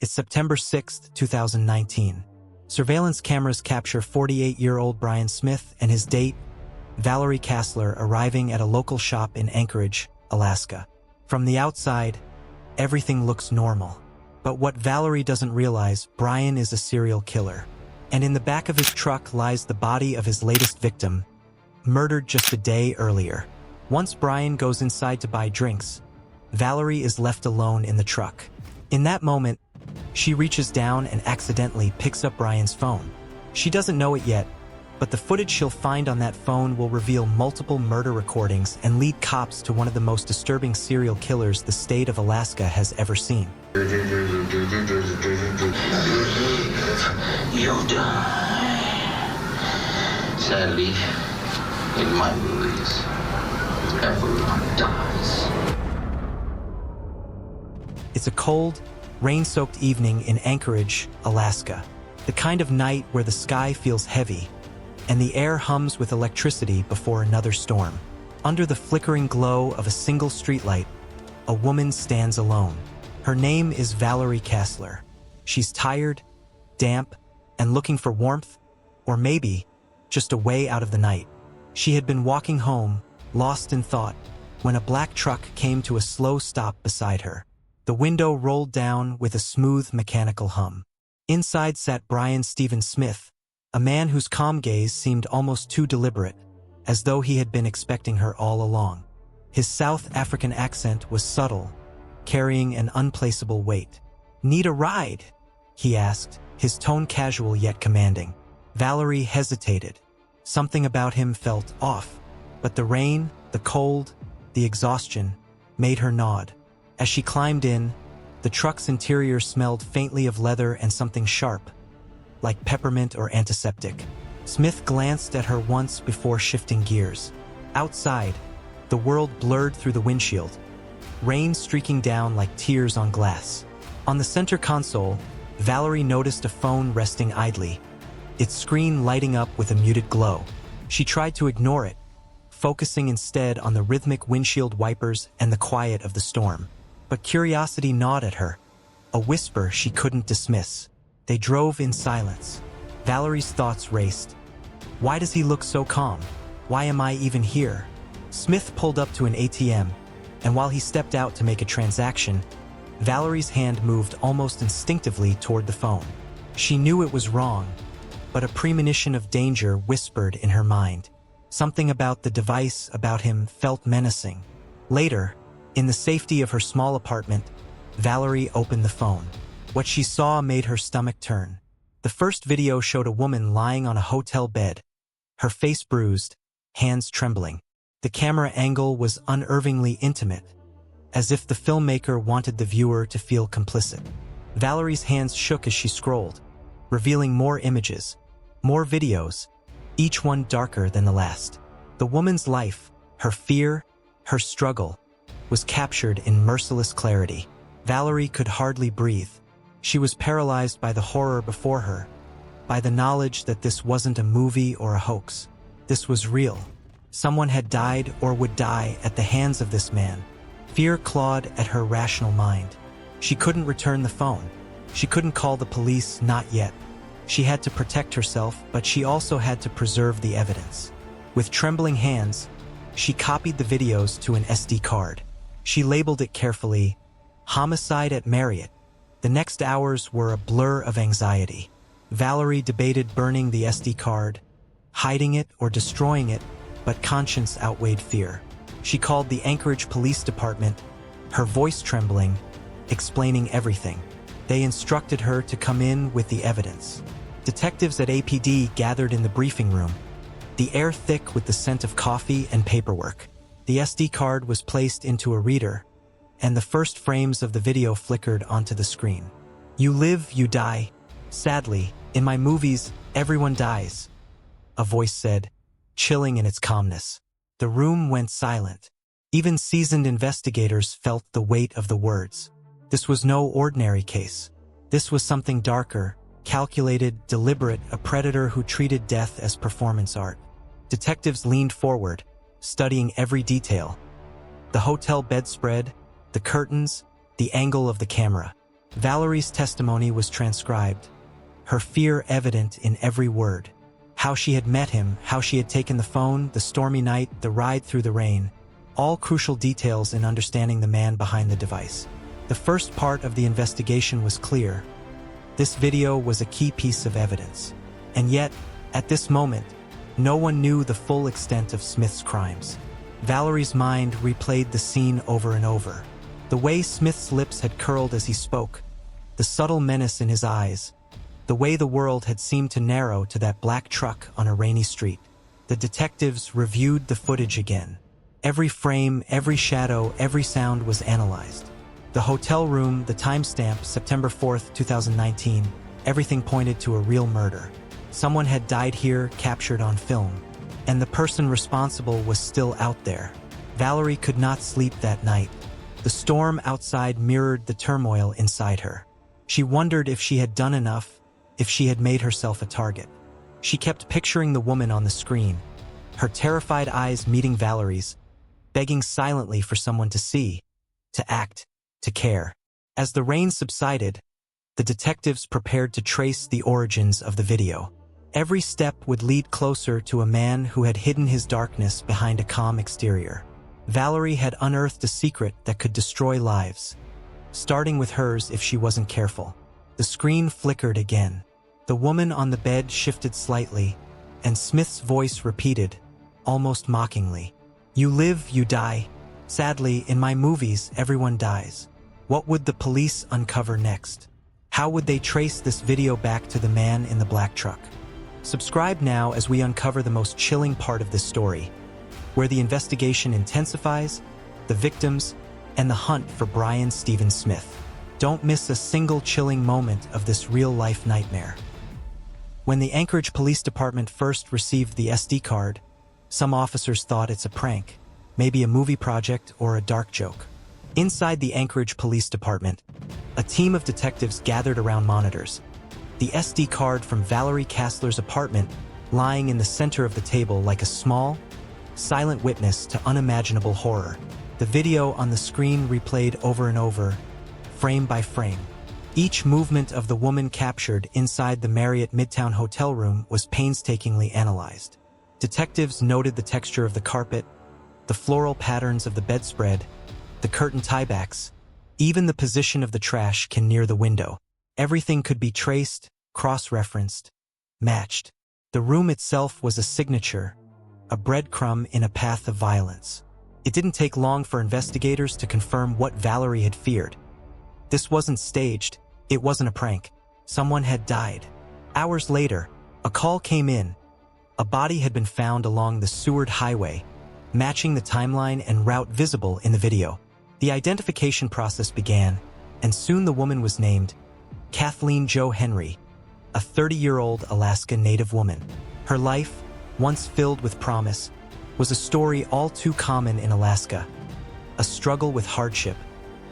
It's September 6, 2019. Surveillance cameras capture 48-year-old Brian Smith and his date, Valerie Casler, arriving at a local shop in Anchorage, Alaska. From the outside, everything looks normal. But what Valerie doesn't realize, Brian is a serial killer. And in the back of his truck lies the body of his latest victim, murdered just a day earlier. Once Brian goes inside to buy drinks, Valerie is left alone in the truck. In that moment, she reaches down and accidentally picks up Brian's phone. She doesn't know it yet, but the footage she'll find on that phone will reveal multiple murder recordings and lead cops to one of the most disturbing serial killers the state of Alaska has ever seen. You die. Sadly, in my movies, everyone dies. It's a cold, rain-soaked evening in Anchorage, Alaska. The kind of night where the sky feels heavy and the air hums with electricity before another storm. Under the flickering glow of a single streetlight, a woman stands alone. Her name is Valerie Casler. She's tired, damp, and looking for warmth, or maybe just a way out of the night. She had been walking home, lost in thought, when a black truck came to a slow stop beside her. The window rolled down with a smooth mechanical hum. Inside sat Brian Stephen Smith, a man whose calm gaze seemed almost too deliberate, as though he had been expecting her all along. His South African accent was subtle, carrying an unplaceable weight. "Need a ride?" he asked, his tone casual yet commanding. Valerie hesitated. Something about him felt off, but the rain, the cold, the exhaustion made her nod. As she climbed in, the truck's interior smelled faintly of leather and something sharp, like peppermint or antiseptic. Smith glanced at her once before shifting gears. Outside, the world blurred through the windshield, rain streaking down like tears on glass. On the center console, Valerie noticed a phone resting idly, its screen lighting up with a muted glow. She tried to ignore it, focusing instead on the rhythmic windshield wipers and the quiet of the storm. But curiosity gnawed at her, a whisper she couldn't dismiss. They drove in silence. Valerie's thoughts raced. Why does he look so calm? Why am I even here? Smith pulled up to an ATM, and while he stepped out to make a transaction, Valerie's hand moved almost instinctively toward the phone. She knew it was wrong, but a premonition of danger whispered in her mind. Something about the device, about him, felt menacing. Later, in the safety of her small apartment, Valerie opened the phone. What she saw made her stomach turn. The first video showed a woman lying on a hotel bed, her face bruised, hands trembling. The camera angle was unnervingly intimate, as if the filmmaker wanted the viewer to feel complicit. Valerie's hands shook as she scrolled, revealing more images, more videos, each one darker than the last. The woman's life, her fear, her struggle, was captured in merciless clarity. Valerie could hardly breathe. She was paralyzed by the horror before her, by the knowledge that this wasn't a movie or a hoax. This was real. Someone had died or would die at the hands of this man. Fear clawed at her rational mind. She couldn't return the phone. She couldn't call the police, not yet. She had to protect herself, but she also had to preserve the evidence. With trembling hands, she copied the videos to an SD card. She labeled it carefully, "Homicide at Marriott." The next hours were a blur of anxiety. Valerie debated burning the SD card, hiding it or destroying it, but conscience outweighed fear. She called the Anchorage Police Department, her voice trembling, explaining everything. They instructed her to come in with the evidence. Detectives at APD gathered in the briefing room, the air thick with the scent of coffee and paperwork. The SD card was placed into a reader, and the first frames of the video flickered onto the screen. "You live, you die. Sadly, in my movies, everyone dies," a voice said, chilling in its calmness. The room went silent. Even seasoned investigators felt the weight of the words. This was no ordinary case. This was something darker, calculated, deliberate, a predator who treated death as performance art. Detectives leaned forward, studying every detail. The hotel bedspread, the curtains, the angle of the camera. Valerie's testimony was transcribed, her fear evident in every word. How she had met him, how she had taken the phone, the stormy night, the ride through the rain, all crucial details in understanding the man behind the device. The first part of the investigation was clear. This video was a key piece of evidence. And yet, at this moment, no one knew the full extent of Smith's crimes. Valerie's mind replayed the scene over and over. The way Smith's lips had curled as he spoke, the subtle menace in his eyes, the way the world had seemed to narrow to that black truck on a rainy street. The detectives reviewed the footage again. Every frame, every shadow, every sound was analyzed. The hotel room, the timestamp, September 4th, 2019, everything pointed to a real murder. Someone had died here, captured on film, and the person responsible was still out there. Valerie could not sleep that night. The storm outside mirrored the turmoil inside her. She wondered if she had done enough, if she had made herself a target. She kept picturing the woman on the screen, her terrified eyes meeting Valerie's, begging silently for someone to see, to act, to care. As the rain subsided, the detectives prepared to trace the origins of the video. Every step would lead closer to a man who had hidden his darkness behind a calm exterior. Valerie had unearthed a secret that could destroy lives, starting with hers if she wasn't careful. The screen flickered again. The woman on the bed shifted slightly, and Smith's voice repeated, almost mockingly, "You live, you die. Sadly, in my movies, everyone dies." What would the police uncover next? How would they trace this video back to the man in the black truck? Subscribe now as we uncover the most chilling part of this story, where the investigation intensifies, the victims, and the hunt for Brian Stephen Smith. Don't miss a single chilling moment of this real-life nightmare. When the Anchorage Police Department first received the SD card, some officers thought it's a prank, maybe a movie project or a dark joke. Inside the Anchorage Police Department, a team of detectives gathered around monitors. The SD card from Valerie Casler's apartment lying in the center of the table like a small, silent witness to unimaginable horror. The video on the screen replayed over and over, frame by frame. Each movement of the woman captured inside the Marriott Midtown hotel room was painstakingly analyzed. Detectives noted the texture of the carpet, the floral patterns of the bedspread, the curtain tiebacks, even the position of the trash can near the window. Everything could be traced, cross-referenced, matched. The room itself was a signature, a breadcrumb in a path of violence. It didn't take long for investigators to confirm what Valerie had feared. This wasn't staged, it wasn't a prank. Someone had died. Hours later, a call came in. A body had been found along the Seward Highway, matching the timeline and route visible in the video. The identification process began, and soon the woman was named Kathleen Jo Henry, a 30-year-old Alaska Native woman. Her life, once filled with promise, was a story all too common in Alaska. A struggle with hardship,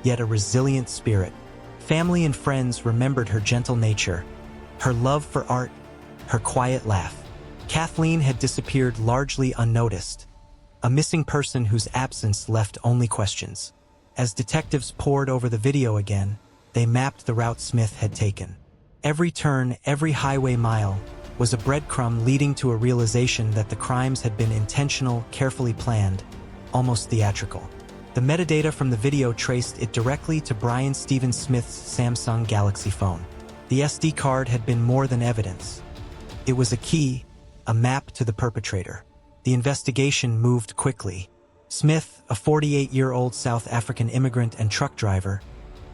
yet a resilient spirit. Family and friends remembered her gentle nature, her love for art, her quiet laugh. Kathleen had disappeared largely unnoticed, a missing person whose absence left only questions. As detectives pored over the video again, they mapped the route Smith had taken. Every turn, every highway mile, was a breadcrumb leading to a realization that the crimes had been intentional, carefully planned, almost theatrical. The metadata from the video traced it directly to Brian Stephen Smith's Samsung Galaxy phone. The SD card had been more than evidence. It was a key, a map to the perpetrator. The investigation moved quickly. Smith, a 48-year-old South African immigrant and truck driver,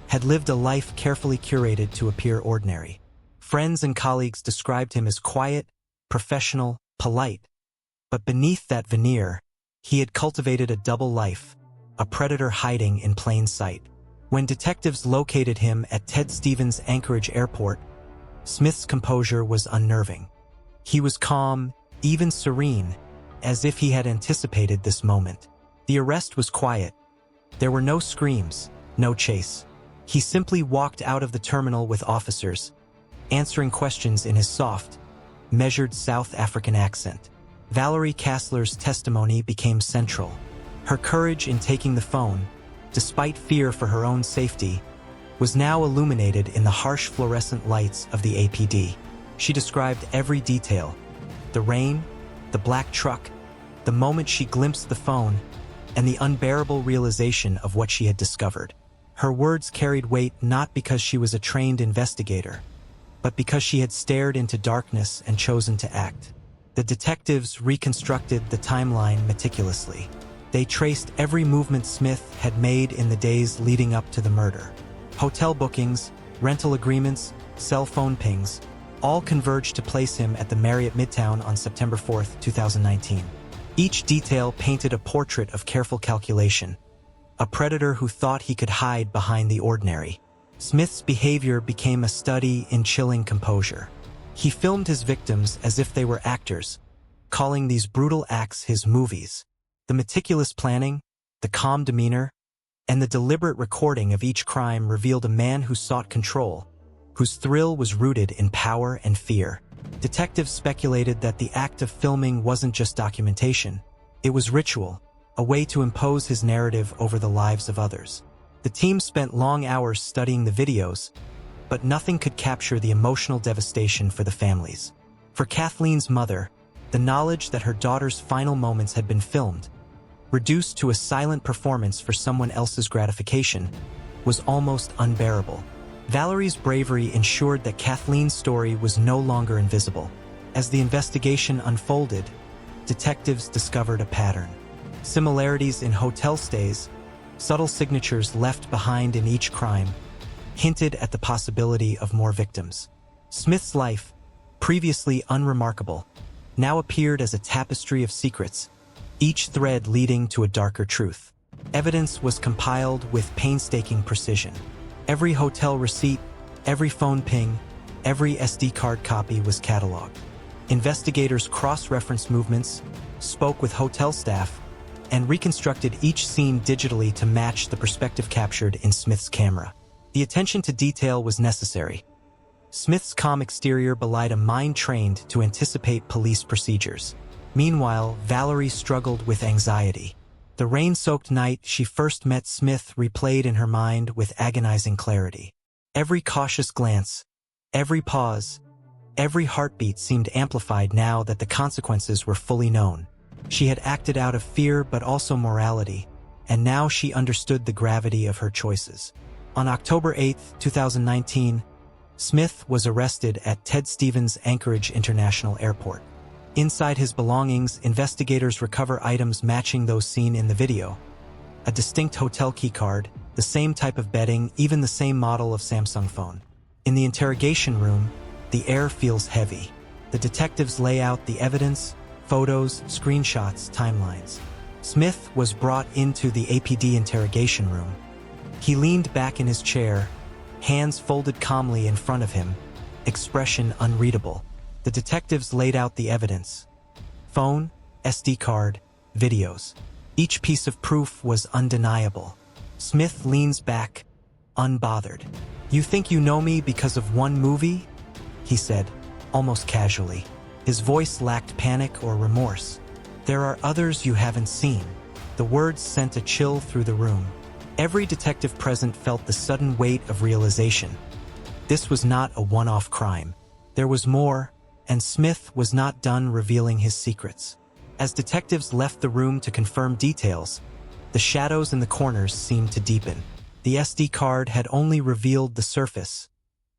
had lived a life carefully curated to appear ordinary. Friends and colleagues described him as quiet, professional, polite. But beneath that veneer, he had cultivated a double life, a predator hiding in plain sight. When detectives located him at Ted Stevens Anchorage Airport, Smith's composure was unnerving. He was calm, even serene, as if he had anticipated this moment. The arrest was quiet. There were no screams, no chase. He simply walked out of the terminal with officers, answering questions in his soft, measured South African accent. Valerie Casler's testimony became central. Her courage in taking the phone, despite fear for her own safety, was now illuminated in the harsh fluorescent lights of the APD. She described every detail: the rain, the black truck, the moment she glimpsed the phone, and the unbearable realization of what she had discovered. Her words carried weight not because she was a trained investigator, but because she had stared into darkness and chosen to act. The detectives reconstructed the timeline meticulously. They traced every movement Smith had made in the days leading up to the murder. Hotel bookings, rental agreements, cell phone pings, all converged to place him at the Marriott Midtown on September 4, 2019. Each detail painted a portrait of careful calculation, a predator who thought he could hide behind the ordinary. Smith's behavior became a study in chilling composure. He filmed his victims as if they were actors, calling these brutal acts his movies. The meticulous planning, the calm demeanor, and the deliberate recording of each crime revealed a man who sought control, whose thrill was rooted in power and fear. Detectives speculated that the act of filming wasn't just documentation. It was ritual, a way to impose his narrative over the lives of others. The team spent long hours studying the videos, but nothing could capture the emotional devastation for the families. For Kathleen's mother, the knowledge that her daughter's final moments had been filmed, reduced to a silent performance for someone else's gratification, was almost unbearable. Valerie's bravery ensured that Kathleen's story was no longer invisible. As the investigation unfolded, detectives discovered a pattern. Similarities in hotel stays, subtle signatures left behind in each crime, hinted at the possibility of more victims. Smith's life, previously unremarkable, now appeared as a tapestry of secrets, each thread leading to a darker truth. Evidence was compiled with painstaking precision. Every hotel receipt, every phone ping, every SD card copy was cataloged. Investigators cross-referenced movements, spoke with hotel staff, and reconstructed each scene digitally to match the perspective captured in Smith's camera. The attention to detail was necessary. Smith's calm exterior belied a mind trained to anticipate police procedures. Meanwhile, Valerie struggled with anxiety. The rain-soaked night she first met Smith replayed in her mind with agonizing clarity. Every cautious glance, every pause, every heartbeat seemed amplified now that the consequences were fully known. She had acted out of fear but also morality, and now she understood the gravity of her choices. On October 8, 2019, Smith was arrested at Ted Stevens Anchorage International Airport. Inside his belongings, investigators recover items matching those seen in the video. A distinct hotel keycard, the same type of bedding, even the same model of Samsung phone. In the interrogation room, the air feels heavy. The detectives lay out the evidence, photos, screenshots, timelines. Smith was brought into the APD interrogation room. He leaned back in his chair, hands folded calmly in front of him, expression unreadable. The detectives laid out the evidence. Phone, SD card, videos. Each piece of proof was undeniable. Smith leans back, unbothered. "You think you know me because of one movie?" he said, almost casually. His voice lacked panic or remorse. "There are others you haven't seen." The words sent a chill through the room. Every detective present felt the sudden weight of realization. This was not a one-off crime. There was more, and Smith was not done revealing his secrets. As detectives left the room to confirm details, the shadows in the corners seemed to deepen. The SD card had only revealed the surface,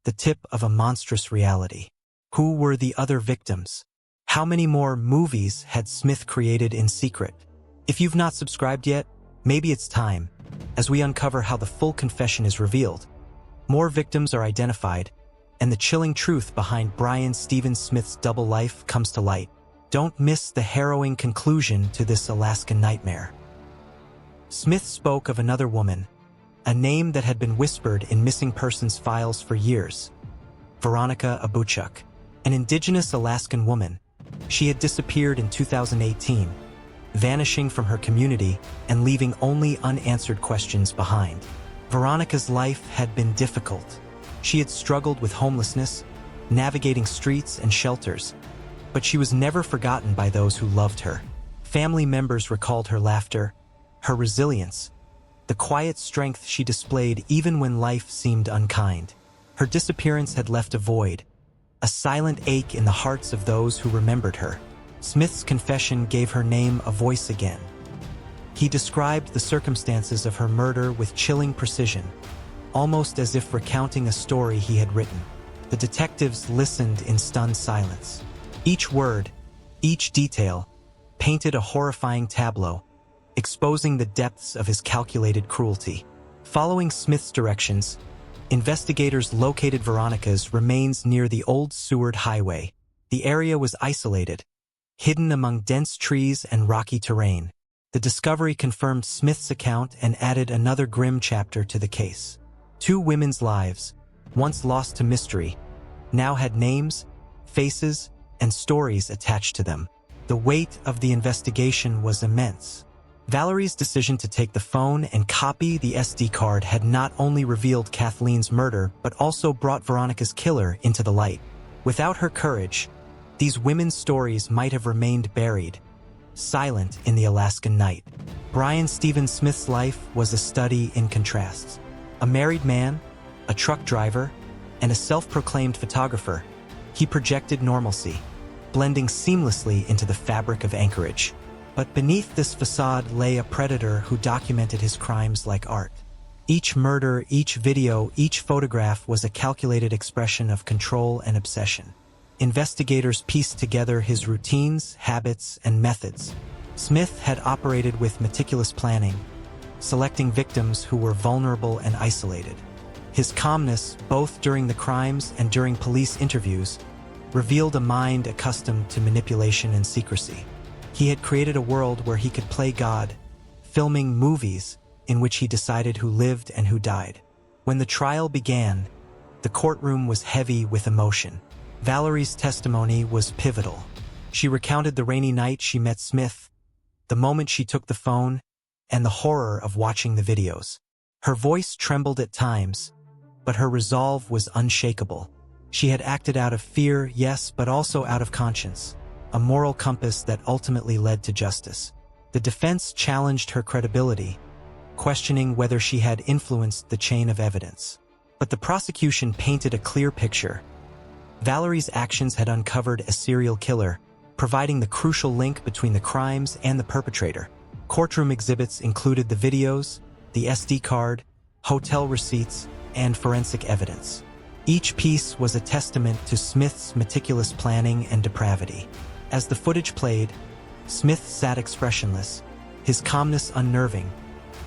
the tip of a monstrous reality. Who were the other victims? How many more movies had Smith created in secret? If you've not subscribed yet, maybe it's time, as we uncover how the full confession is revealed. More victims are identified, and the chilling truth behind Brian Stephen Smith's double life comes to light. Don't miss the harrowing conclusion to this Alaskan nightmare. Smith spoke of another woman, a name that had been whispered in missing persons files for years. Veronica Abouchuk, an indigenous Alaskan woman. She had disappeared in 2018, vanishing from her community and leaving only unanswered questions behind. Veronica's life had been difficult. She had struggled with homelessness, navigating streets and shelters, but she was never forgotten by those who loved her. Family members recalled her laughter, her resilience, the quiet strength she displayed even when life seemed unkind. Her disappearance had left a void, a silent ache in the hearts of those who remembered her. Smith's confession gave her name a voice again. He described the circumstances of her murder with chilling precision, almost as if recounting a story he had written. The detectives listened in stunned silence. Each word, each detail, painted a horrifying tableau, exposing the depths of his calculated cruelty. Following Smith's directions, investigators located Veronica's remains near the old Seward Highway. The area was isolated, hidden among dense trees and rocky terrain. The discovery confirmed Smith's account and added another grim chapter to the case. Two women's lives, once lost to mystery, now had names, faces, and stories attached to them. The weight of the investigation was immense. Valerie's decision to take the phone and copy the SD card had not only revealed Kathleen's murder, but also brought Veronica's killer into the light. Without her courage, these women's stories might have remained buried, silent in the Alaskan night. Brian Stephen Smith's life was a study in contrasts. A married man, a truck driver, and a self-proclaimed photographer, he projected normalcy, blending seamlessly into the fabric of Anchorage. But beneath this facade lay a predator who documented his crimes like art. Each murder, each video, each photograph was a calculated expression of control and obsession. Investigators pieced together his routines, habits, and methods. Smith had operated with meticulous planning, selecting victims who were vulnerable and isolated. His calmness, both during the crimes and during police interviews, revealed a mind accustomed to manipulation and secrecy. He had created a world where he could play God, filming movies in which he decided who lived and who died. When the trial began, the courtroom was heavy with emotion. Valerie's testimony was pivotal. She recounted the rainy night she met Smith, the moment she took the phone, and the horror of watching the videos. Her voice trembled at times, but her resolve was unshakable. She had acted out of fear, yes, but also out of conscience, a moral compass that ultimately led to justice. The defense challenged her credibility, questioning whether she had influenced the chain of evidence. But the prosecution painted a clear picture. Valerie's actions had uncovered a serial killer, providing the crucial link between the crimes and the perpetrator. Courtroom exhibits included the videos, the SD card, hotel receipts, and forensic evidence. Each piece was a testament to Smith's meticulous planning and depravity. As the footage played, Smith sat expressionless, his calmness unnerving,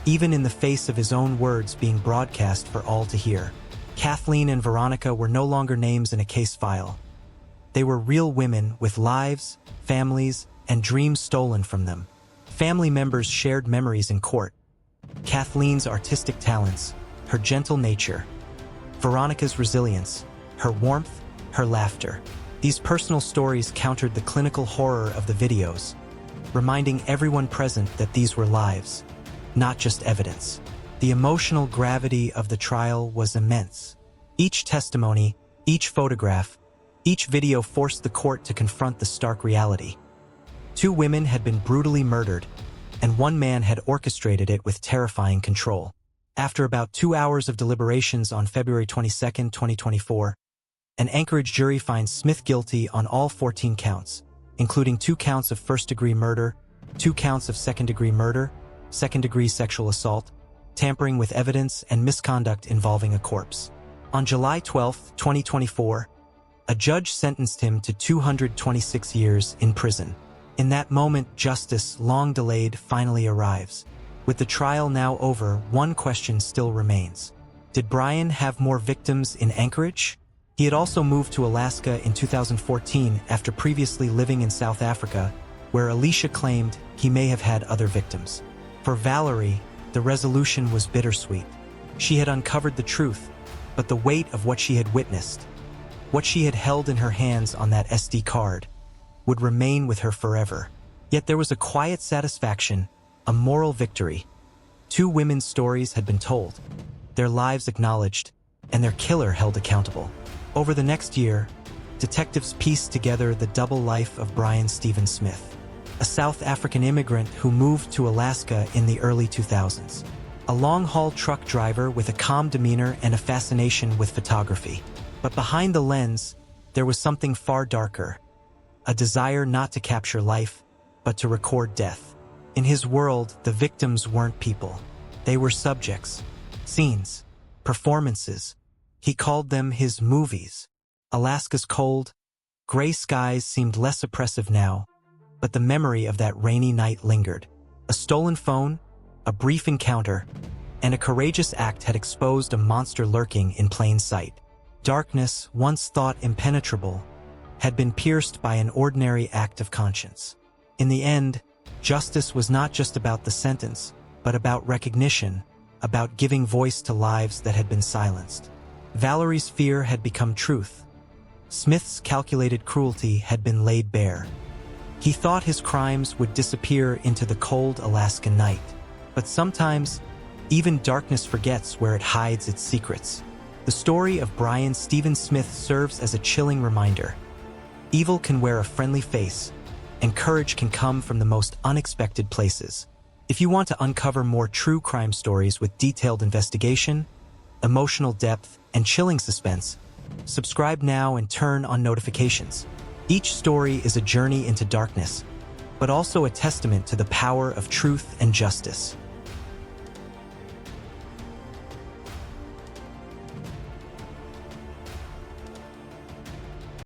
even in the face of his own words being broadcast for all to hear. Kathleen and Veronica were no longer names in a case file. They were real women with lives, families, and dreams stolen from them. Family members shared memories in court. Kathleen's artistic talents, her gentle nature, Veronica's resilience, her warmth, her laughter. These personal stories countered the clinical horror of the videos, reminding everyone present that these were lives, not just evidence. The emotional gravity of the trial was immense. Each testimony, each photograph, each video forced the court to confront the stark reality. Two women had been brutally murdered, and one man had orchestrated it with terrifying control. After about 2 hours of deliberations on February 22, 2024, an Anchorage jury finds Smith guilty on all 14 counts, including 2 counts of first-degree murder, 2 counts of second-degree murder, second-degree sexual assault, tampering with evidence, and misconduct involving a corpse. On July 12, 2024, a judge sentenced him to 226 years in prison. In that moment, justice, long delayed, finally arrives. With the trial now over, one question still remains. Did Brian have more victims in Anchorage? He had also moved to Alaska in 2014 after previously living in South Africa, where Alicia claimed he may have had other victims. For Valerie, the resolution was bittersweet. She had uncovered the truth, but the weight of what she had witnessed, what she had held in her hands on that SD card, would remain with her forever. Yet there was a quiet satisfaction, a moral victory. 2 women's stories had been told, their lives acknowledged, and their killer held accountable. Over the next year, detectives pieced together the double life of Brian Stephen Smith, a South African immigrant who moved to Alaska in the early 2000s. a long-haul truck driver with a calm demeanor and a fascination with photography. But behind the lens, there was something far darker, a desire not to capture life, but to record death. In his world, the victims weren't people. They were subjects, scenes, performances. He called them his movies. Alaska's cold, gray skies seemed less oppressive now, but the memory of that rainy night lingered. A stolen phone, a brief encounter, and a courageous act had exposed a monster lurking in plain sight. Darkness, once thought impenetrable, had been pierced by an ordinary act of conscience. In the end, justice was not just about the sentence, but about recognition, about giving voice to lives that had been silenced. Valerie's fear had become truth. Smith's calculated cruelty had been laid bare. He thought his crimes would disappear into the cold Alaskan night. But sometimes, even darkness forgets where it hides its secrets. The story of Brian Stephen Smith serves as a chilling reminder. Evil can wear a friendly face, and courage can come from the most unexpected places. If you want to uncover more true crime stories with detailed investigation, emotional depth, and chilling suspense, subscribe now and turn on notifications. Each story is a journey into darkness, but also a testament to the power of truth and justice.